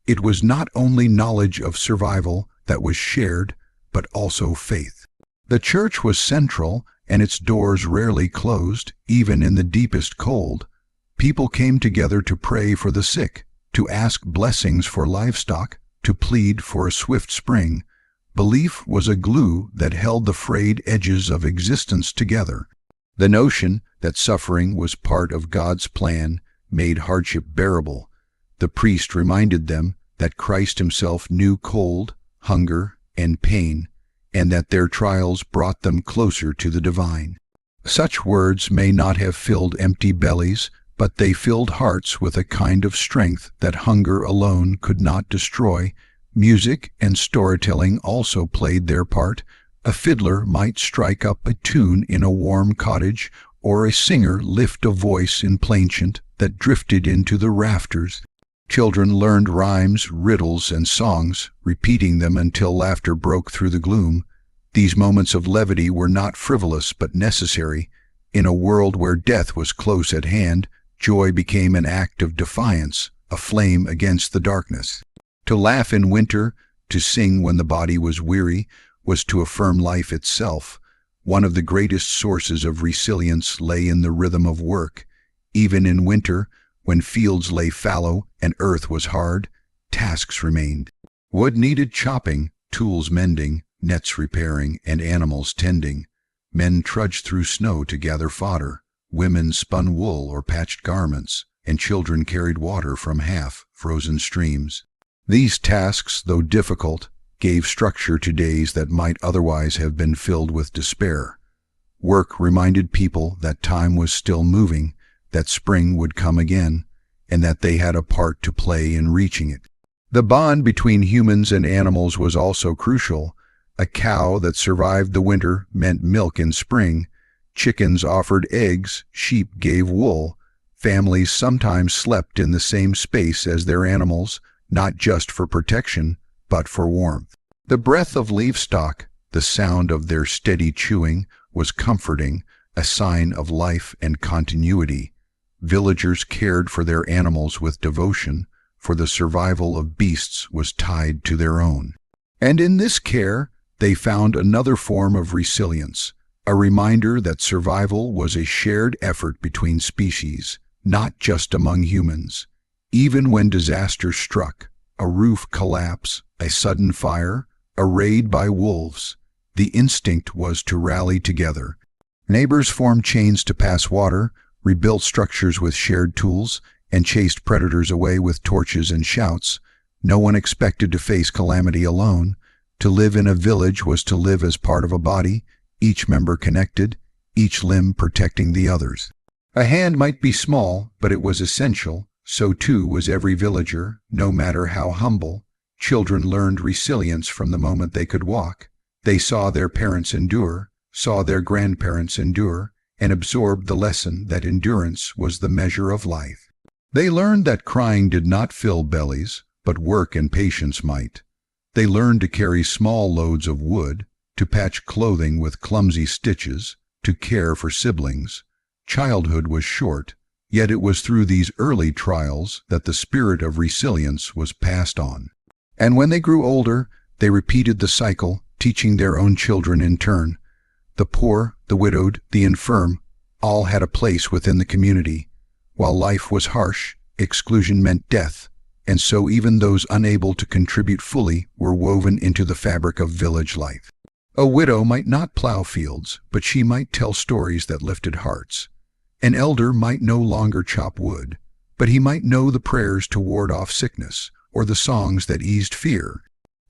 It was not only knowledge of survival that was shared, but also faith. The church was central, and its doors rarely closed, even in the deepest cold. People came together to pray for the sick, to ask blessings for livestock, to plead for a swift spring. Belief was a glue that held the frayed edges of existence together. The notion that suffering was part of God's plan made hardship bearable. The priest reminded them that Christ himself knew cold, hunger, and pain, and that their trials brought them closer to the divine. Such words may not have filled empty bellies, but they filled hearts with a kind of strength that hunger alone could not destroy. Music and storytelling also played their part. A fiddler might strike up a tune in a warm cottage, or a singer lift a voice in plainchant that drifted into the rafters. Children learned rhymes, riddles, and songs, repeating them until laughter broke through the gloom. These moments of levity were not frivolous but necessary. In a world where death was close at hand, joy became an act of defiance, a flame against the darkness. To laugh in winter, to sing when the body was weary, was to affirm life itself. One of the greatest sources of resilience lay in the rhythm of work. Even in winter, when fields lay fallow and earth was hard, tasks remained. Wood needed chopping, tools mending, nets repairing, and animals tending. Men trudged through snow to gather fodder. Women spun wool or patched garments, and children carried water from half-frozen streams. These tasks, though difficult, gave structure to days that might otherwise have been filled with despair. Work reminded people that time was still moving, that spring would come again, and that they had a part to play in reaching it. The bond between humans and animals was also crucial. A cow that survived the winter meant milk in spring. Chickens offered eggs, sheep gave wool. Families sometimes slept in the same space as their animals, not just for protection, but for warmth. The breath of livestock, the sound of their steady chewing, was comforting, a sign of life and continuity. Villagers cared for their animals with devotion, for the survival of beasts was tied to their own. And in this care, they found another form of resilience, a reminder that survival was a shared effort between species, not just among humans. Even when disaster struck, a roof collapse, a sudden fire, a raid by wolves, the instinct was to rally together. Neighbors formed chains to pass water, rebuilt structures with shared tools, and chased predators away with torches and shouts. No one expected to face calamity alone. To live in a village was to live as part of a body, each member connected, each limb protecting the others. A hand might be small, but it was essential. So too was every villager, no matter how humble. Children learned resilience from the moment they could walk. They saw their parents endure, saw their grandparents endure, and absorbed the lesson that endurance was the measure of life. They learned that crying did not fill bellies, but work and patience might. They learned to carry small loads of wood, to patch clothing with clumsy stitches, to care for siblings. Childhood was short, yet it was through these early trials that the spirit of resilience was passed on. And when they grew older, they repeated the cycle, teaching their own children in turn. The poor, the widowed, the infirm, all had a place within the community. While life was harsh, exclusion meant death, and so even those unable to contribute fully were woven into the fabric of village life. A widow might not plow fields, but she might tell stories that lifted hearts. An elder might no longer chop wood, but he might know the prayers to ward off sickness, or the songs that eased fear.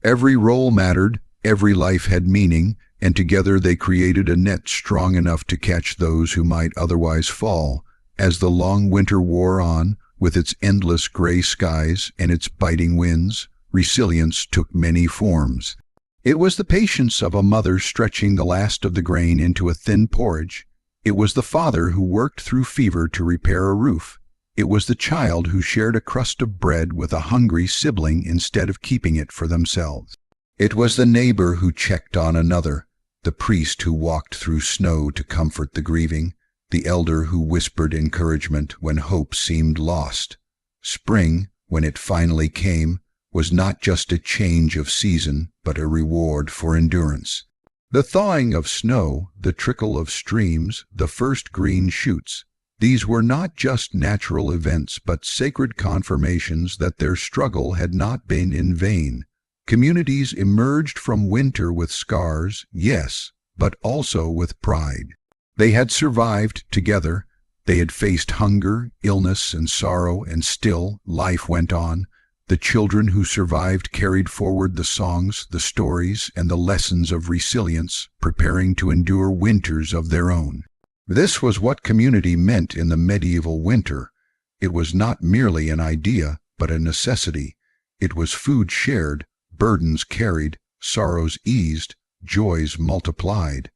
Every role mattered, every life had meaning, and together they created a net strong enough to catch those who might otherwise fall. As the long winter wore on, with its endless gray skies and its biting winds, resilience took many forms. It was the patience of a mother stretching the last of the grain into a thin porridge. It was the father who worked through fever to repair a roof. It was the child who shared a crust of bread with a hungry sibling instead of keeping it for themselves. It was the neighbor who checked on another, the priest who walked through snow to comfort the grieving, the elder who whispered encouragement when hope seemed lost. Spring, when it finally came, was not just a change of season, but a reward for endurance. The thawing of snow, the trickle of streams, the first green shoots, these were not just natural events, but sacred confirmations that their struggle had not been in vain. Communities emerged from winter with scars, yes, but also with pride. They had survived together. They had faced hunger, illness, and sorrow, and still life went on. The children who survived carried forward the songs, the stories, and the lessons of resilience, preparing to endure winters of their own. This was what community meant in the medieval winter. It was not merely an idea, but a necessity. It was food shared, burdens carried, sorrows eased, joys multiplied.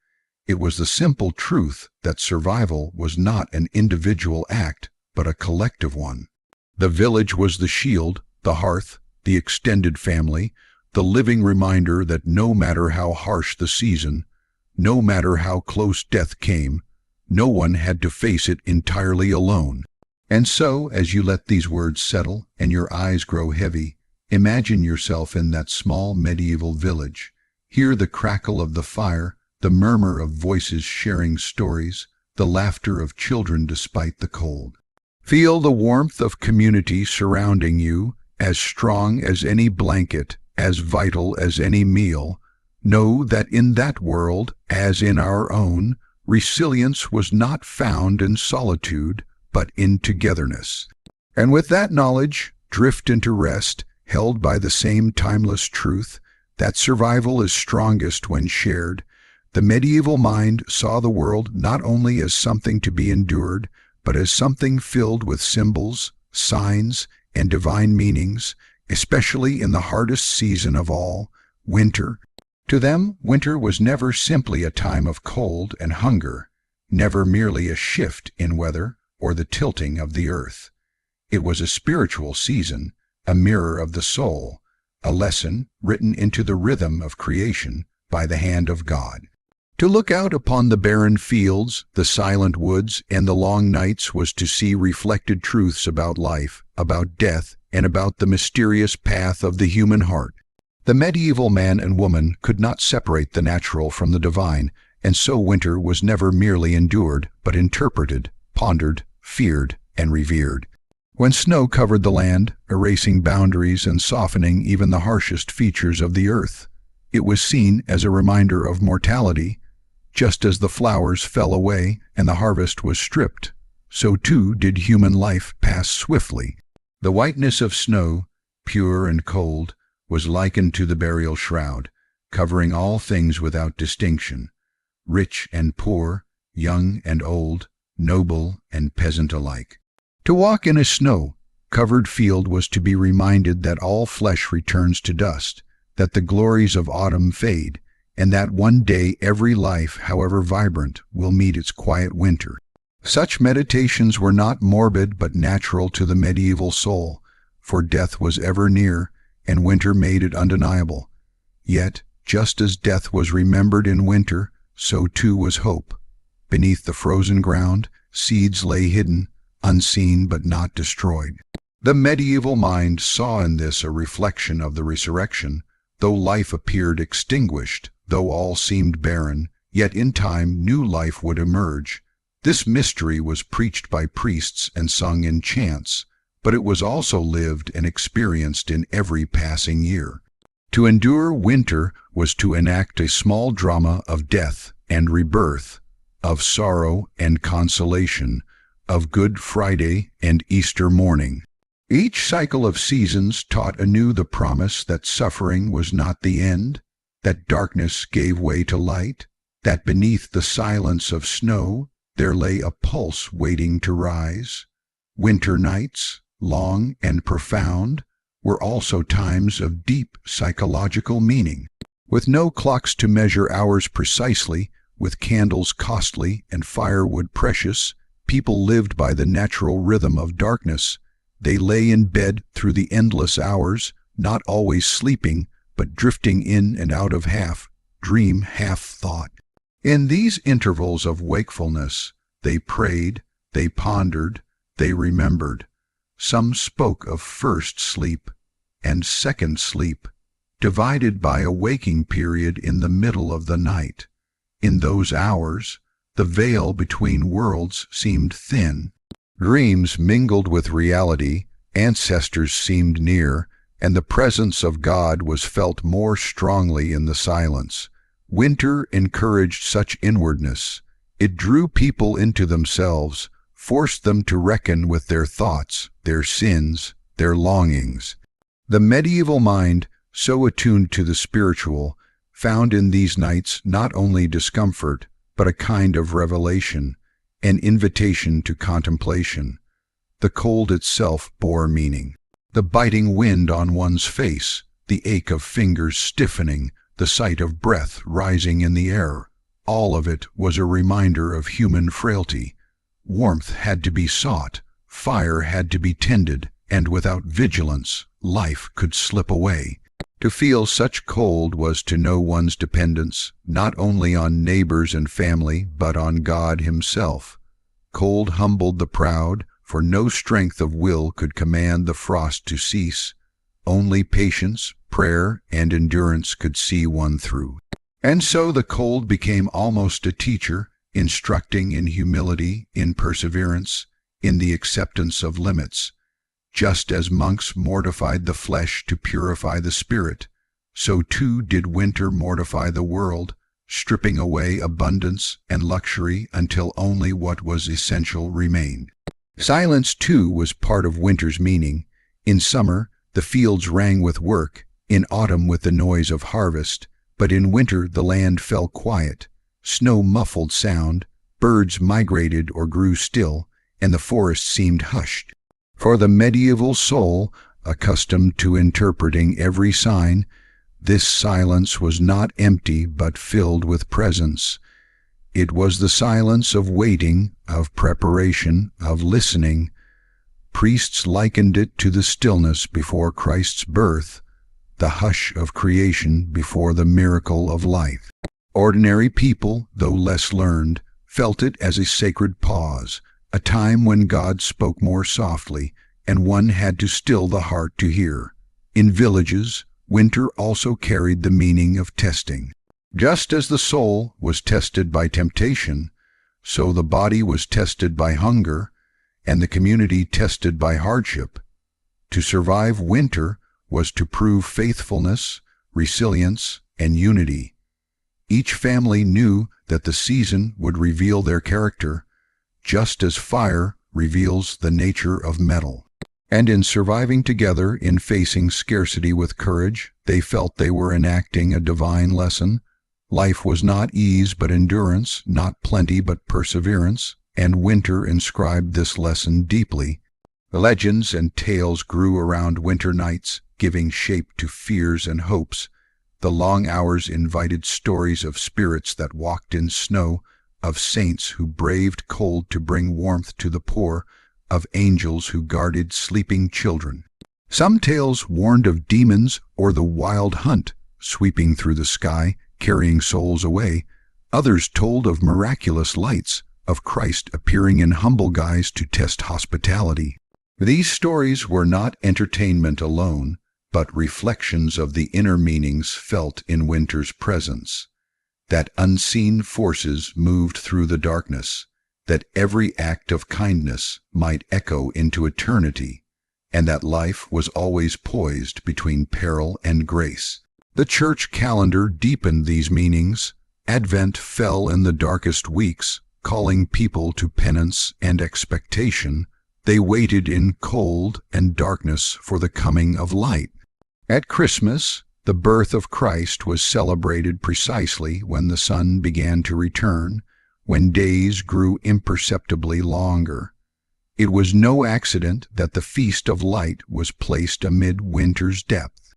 It was the simple truth that survival was not an individual act, but a collective one. The village was the shield, the hearth, the extended family, the living reminder that no matter how harsh the season, no matter how close death came, no one had to face it entirely alone. And so, as you let these words settle and your eyes grow heavy, imagine yourself in that small medieval village. Hear the crackle of the fire, the murmur of voices sharing stories, the laughter of children despite the cold. Feel the warmth of community surrounding you, as strong as any blanket, as vital as any meal. Know that in that world, as in our own, resilience was not found in solitude, but in togetherness. And with that knowledge, drift into rest, held by the same timeless truth, that survival is strongest when shared. The medieval mind saw the world not only as something to be endured, but as something filled with symbols, signs, and divine meanings, especially in the hardest season of all, winter. To them, winter was never simply a time of cold and hunger, never merely a shift in weather or the tilting of the earth. It was a spiritual season, a mirror of the soul, a lesson written into the rhythm of creation by the hand of God. To look out upon the barren fields, the silent woods, and the long nights was to see reflected truths about life, about death, and about the mysterious path of the human heart. The medieval man and woman could not separate the natural from the divine, and so winter was never merely endured, but interpreted, pondered, feared, and revered. When snow covered the land, erasing boundaries and softening even the harshest features of the earth, it was seen as a reminder of mortality. Just as the flowers fell away and the harvest was stripped, so too did human life pass swiftly. The whiteness of snow, pure and cold, was likened to the burial shroud, covering all things without distinction, rich and poor, young and old, noble and peasant alike. To walk in a snow-covered field was to be reminded that all flesh returns to dust, that the glories of autumn fade, and that one day every life, however vibrant, will meet its quiet winter. Such meditations were not morbid but natural to the medieval soul, for death was ever near, and winter made it undeniable. Yet, just as death was remembered in winter, so too was hope. Beneath the frozen ground, seeds lay hidden, unseen but not destroyed. The medieval mind saw in this a reflection of the resurrection. Though life appeared extinguished, though all seemed barren, yet in time new life would emerge. This mystery was preached by priests and sung in chants, but it was also lived and experienced in every passing year. To endure winter was to enact a small drama of death and rebirth, of sorrow and consolation, of Good Friday and Easter morning. Each cycle of seasons taught anew the promise that suffering was not the end, that darkness gave way to light, that beneath the silence of snow there lay a pulse waiting to rise. Winter nights, long and profound, were also times of deep psychological meaning. With no clocks to measure hours precisely, with candles costly and firewood precious, people lived by the natural rhythm of darkness. They lay in bed through the endless hours, not always sleeping, but drifting in and out of half dream, half thought. In these intervals of wakefulness, they prayed, they pondered, they remembered. Some spoke of first sleep and second sleep, divided by a waking period in the middle of the night. In those hours, the veil between worlds seemed thin. Dreams mingled with reality, ancestors seemed near, and the presence of God was felt more strongly in the silence. Winter encouraged such inwardness. It drew people into themselves, forced them to reckon with their thoughts, their sins, their longings. The medieval mind, so attuned to the spiritual, found in these nights not only discomfort, but a kind of revelation, an invitation to contemplation. The cold itself bore meaning. The biting wind on one's face, the ache of fingers stiffening, the sight of breath rising in the air, all of it was a reminder of human frailty. Warmth had to be sought, fire had to be tended, and without vigilance, life could slip away. To feel such cold was to know one's dependence, not only on neighbors and family, but on God Himself. Cold humbled the proud, for no strength of will could command the frost to cease. Only patience, prayer, and endurance could see one through. And so the cold became almost a teacher, instructing in humility, in perseverance, in the acceptance of limits. Just as monks mortified the flesh to purify the spirit, so too did winter mortify the world, stripping away abundance and luxury until only what was essential remained. Silence, too, was part of winter's meaning. In summer, the fields rang with work, in autumn with the noise of harvest, but in winter the land fell quiet. Snow muffled sound, birds migrated or grew still, and the forest seemed hushed. For the medieval soul, accustomed to interpreting every sign, this silence was not empty but filled with presence. It was the silence of waiting, of preparation, of listening. Priests likened it to the stillness before Christ's birth, the hush of creation before the miracle of life. Ordinary people, though less learned, felt it as a sacred pause, a time when God spoke more softly, and one had to still the heart to hear. In villages, winter also carried the meaning of testing. Just as the soul was tested by temptation, so the body was tested by hunger, and the community tested by hardship. To survive winter was to prove faithfulness, resilience, and unity. Each family knew that the season would reveal their character, just as fire reveals the nature of metal. And in surviving together, in facing scarcity with courage, they felt they were enacting a divine lesson. Life was not ease but endurance, not plenty but perseverance, and winter inscribed this lesson deeply. Legends and tales grew around winter nights, giving shape to fears and hopes. The long hours invited stories of spirits that walked in snow, of saints who braved cold to bring warmth to the poor, of angels who guarded sleeping children. Some tales warned of demons or the wild hunt sweeping through the sky, carrying souls away. Others told of miraculous lights, of Christ appearing in humble guise to test hospitality. These stories were not entertainment alone, but reflections of the inner meanings felt in winter's presence. That unseen forces moved through the darkness, that every act of kindness might echo into eternity, and that life was always poised between peril and grace. The church calendar deepened these meanings. Advent fell in the darkest weeks, calling people to penance and expectation. They waited in cold and darkness for the coming of light. At Christmas, the birth of Christ was celebrated precisely when the sun began to return, when days grew imperceptibly longer. It was no accident that the feast of light was placed amid winter's depth.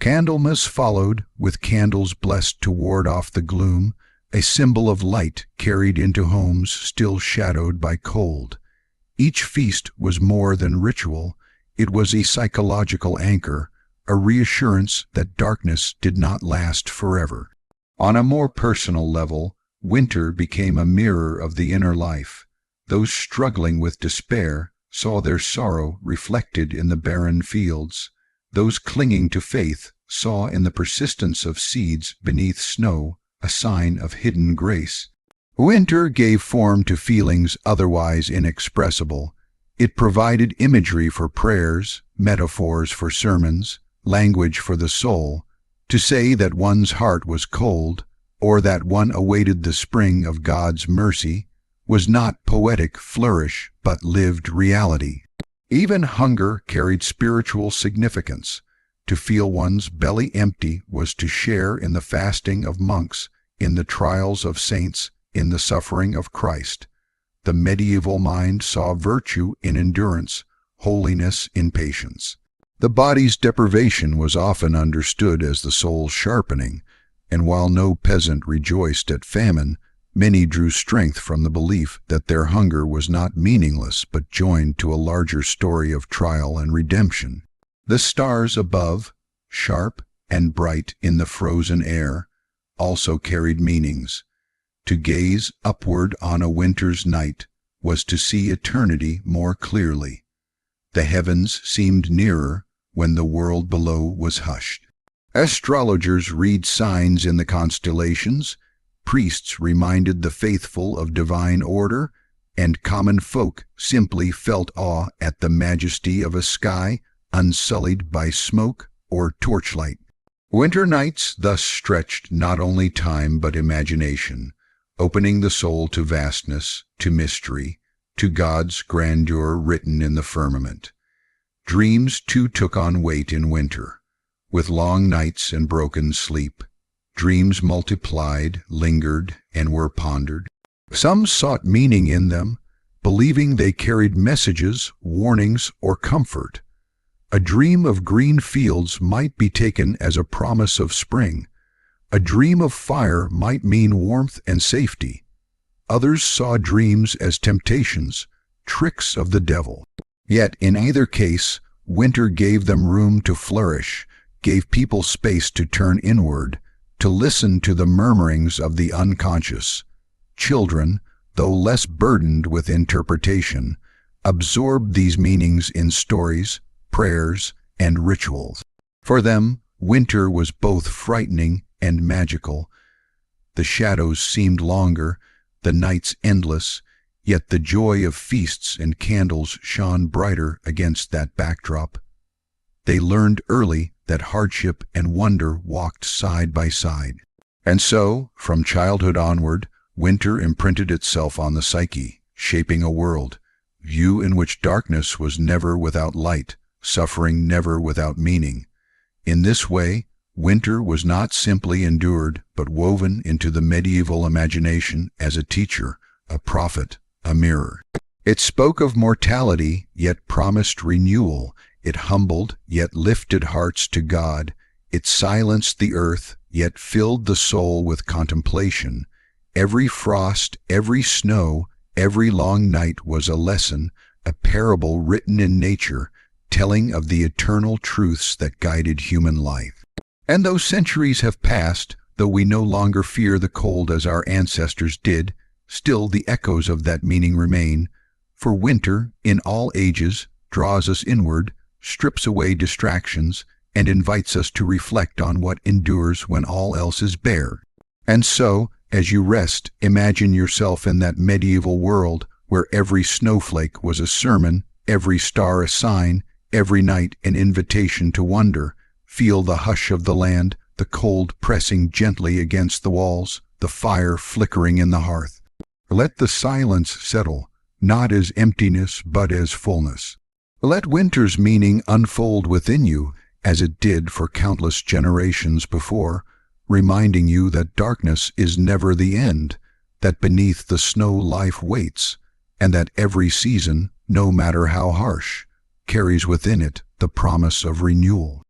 Candlemas followed, with candles blessed to ward off the gloom, a symbol of light carried into homes still shadowed by cold. Each feast was more than ritual, it was a psychological anchor, a reassurance that darkness did not last forever. On a more personal level, winter became a mirror of the inner life. Those struggling with despair saw their sorrow reflected in the barren fields. Those clinging to faith saw in the persistence of seeds beneath snow a sign of hidden grace. Winter gave form to feelings otherwise inexpressible. It provided imagery for prayers, metaphors for sermons, language for the soul. To say that one's heart was cold, or that one awaited the spring of God's mercy, was not poetic flourish but lived reality. Even hunger carried spiritual significance. To feel one's belly empty was to share in the fasting of monks, in the trials of saints, in the suffering of Christ. The medieval mind saw virtue in endurance, holiness in patience. The body's deprivation was often understood as the soul's sharpening, and while no peasant rejoiced at famine, many drew strength from the belief that their hunger was not meaningless but joined to a larger story of trial and redemption. The stars above, sharp and bright in the frozen air, also carried meanings. To gaze upward on a winter's night was to see eternity more clearly. The heavens seemed nearer when the world below was hushed. Astrologers read signs in the constellations, priests reminded the faithful of divine order, and common folk simply felt awe at the majesty of a sky unsullied by smoke or torchlight. Winter nights thus stretched not only time but imagination, opening the soul to vastness, to mystery, to God's grandeur written in the firmament. Dreams too took on weight in winter. With long nights and broken sleep, dreams multiplied, lingered, and were pondered. Some sought meaning in them, believing they carried messages, warnings, or comfort. A dream of green fields might be taken as a promise of spring. A dream of fire might mean warmth and safety. Others saw dreams as temptations, tricks of the devil. Yet in either case, winter gave them room to flourish, gave people space to turn inward, to listen to the murmurings of the unconscious. Children, though less burdened with interpretation, absorbed these meanings in stories, prayers, and rituals. For them, winter was both frightening and magical. The shadows seemed longer, the nights endless, yet the joy of feasts and candles shone brighter against that backdrop. They learned early that hardship and wonder walked side by side. And so, from childhood onward, winter imprinted itself on the psyche, shaping a world, view in which darkness was never without light, suffering never without meaning. In this way, winter was not simply endured, but woven into the medieval imagination as a teacher, a prophet, a mirror. It spoke of mortality, yet promised renewal. It humbled, yet lifted hearts to God. It silenced the earth, yet filled the soul with contemplation. Every frost, every snow, every long night was a lesson, a parable written in nature, telling of the eternal truths that guided human life. And though centuries have passed, though we no longer fear the cold as our ancestors did, still the echoes of that meaning remain. For winter, in all ages, draws us inward, strips away distractions, and invites us to reflect on what endures when all else is bare. And so, as you rest, imagine yourself in that medieval world where every snowflake was a sermon, every star a sign, every night an invitation to wonder. Feel the hush of the land, the cold pressing gently against the walls, the fire flickering in the hearth. Let the silence settle, not as emptiness but as fullness. Let winter's meaning unfold within you, as it did for countless generations before, reminding you that darkness is never the end, that beneath the snow life waits, and that every season, no matter how harsh, carries within it the promise of renewal.